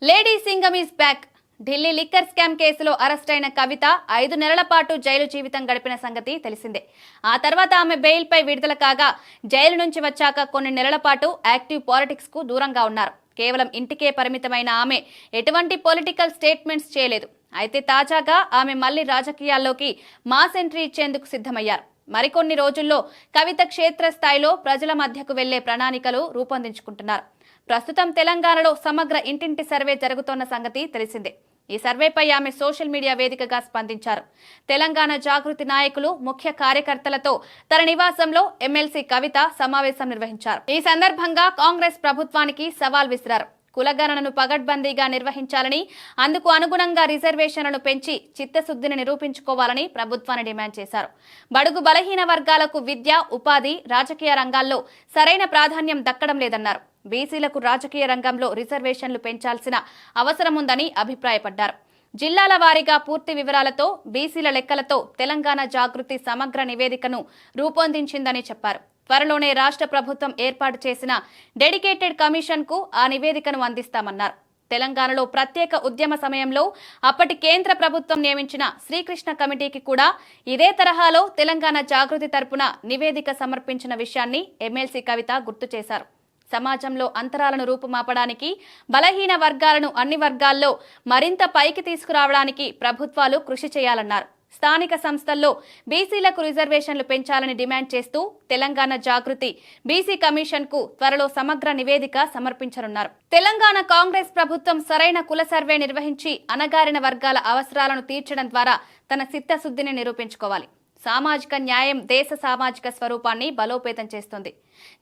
Lady Singam is back. Delhi liquor scam కేసులో arrest అయిన కవిత 5 నెలల పాటు జైలు జీవితం గడిపిన సంగతి తెలిసిందే. ఆ తర్వాత ఆమె బెయిల్పై విడుదల కాగా జైలు నుంచి వచ్చాక కొన్ని నెలల పాటు యాక్టివ్ పాలిటిక్స్ కు దూరంగా ఉన్నారు. కేవలం ఇంటికే పరిమితమైన ఆమె ఎటువంటి పొలిటికల్ స్టేట్మెంట్స్ చేయలేదు. అయితే తాజాగా ఆమె మళ్లీ రాజకీయాల్లోకి మాస్ ఎంట్రీ ఇచ్చేందుకు సిద్ధమయ్యారు. మరికొన్ని రోజుల్లో కవిత క్షేత్రస్థాయిలో ప్రజల మధ్యకు వెళ్లే ప్రణాళికలు రూపొందించుకుంటున్నారు. ప్రస్తుతం తెలంగాణలో సమగ్ర ఇంటింటి సర్వే జరుగుతోన్న సంగతి తెలిసిందే. ఈ సర్వేపై ఆమె సోషల్ మీడియా వేదికగా స్పందించారు. తెలంగాణ జాగృతి నాయకులు, ముఖ్య కార్యకర్తలతో తన నివాసంలో ఎమ్మెల్సీ కవిత సమావేశం నిర్వహించారు. ఈ సందర్భంగా కాంగ్రెస్ ప్రభుత్వానికి సవాల్ విసిరారు. కులగణనను పగడ్బందీగా నిర్వహించాలని, అందుకు అనుగుణంగా రిజర్వేషన్లను పెంచి చిత్తశుద్ధిని నిరూపించుకోవాలని ప్రభుత్వాన్ని డిమాండ్ చేశారు. బడుగు బలహీన వర్గాలకు విద్య, ఉపాధి, రాజకీయ రంగాల్లో సరైన ప్రాధాన్యం దక్కడం లేదన్నారు. బీసీలకు రాజకీయ రంగంలో రిజర్వేషన్లు పెంచాల్సిన అవసరముందని అభిప్రాయపడ్డారు. జిల్లాల వారీగా పూర్తి వివరాలతో, బీసీల లెక్కలతో తెలంగాణ జాగృతి సమగ్ర నివేదికను రూపొందించిందని చెప్పారు. త్వరలోనే రాష్ట్ర ప్రభుత్వం ఏర్పాటు చేసిన డెడికేటెడ్ కమిషన్ కు ఆ నివేదికను అందిస్తామన్నారు. తెలంగాణలో ప్రత్యేక ఉద్యమ సమయంలో అప్పటి కేంద్ర ప్రభుత్వం నియమించిన శ్రీకృష్ణ కమిటీకి కూడా ఇదే తరహాలో తెలంగాణ జాగృతి తరపున నివేదిక సమర్పించిన విషయాన్ని ఎమ్మెల్సీ కవిత గుర్తు చేశారు. సమాజంలో అంతరాలను రూపుమాపడానికి, బలహీన వర్గాలను అన్ని వర్గాల్లో మరింత పైకి తీసుకురావడానికి ప్రభుత్వాలు కృషి చేయాలన్నారు. స్థానిక సంస్థల్లో బీసీలకు రిజర్వేషన్లు పెంచాలని డిమాండ్ చేస్తూ తెలంగాణ జాగృతి బీసీ కమిషన్ కు త్వరలో సమగ్ర నివేదిక సమర్పించనున్నారు. తెలంగాణ కాంగ్రెస్ ప్రభుత్వం సరైన కుల సర్వే నిర్వహించి అణగారిన వర్గాల అవసరాలను తీర్చడం ద్వారా తన చిత్తశుద్ధిని నిరూపించుకోవాలి. సామాజిక న్యాయం దేశ సామాజిక స్వరూపాన్ని బలోపేతం చేస్తుంది.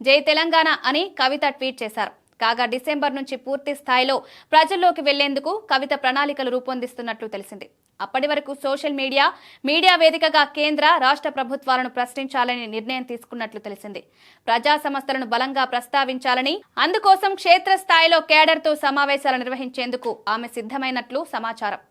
జై తెలంగాణ అని కవిత ట్వీట్ చేశారు. కాగా డిసెంబర్ నుంచి పూర్తి స్థాయిలో ప్రజల్లోకి వెళ్లేందుకు కవిత ప్రణాళికలు రూపొందిస్తున్నట్లు తెలిసింది. అప్పటి వరకు సోషల్ మీడియా వేదికగా కేంద్ర, రాష్ట్ర ప్రభుత్వాలను ప్రశ్నించాలని నిర్ణయం తీసుకున్నట్లు తెలిసింది. ప్రజా సమస్యలను బలంగా ప్రస్తావించాలని, అందుకోసం క్షేత్రస్థాయిలో కేడర్తో సమావేశాలు నిర్వహించేందుకు ఆమె సిద్ధమైనట్లు సమాచారం.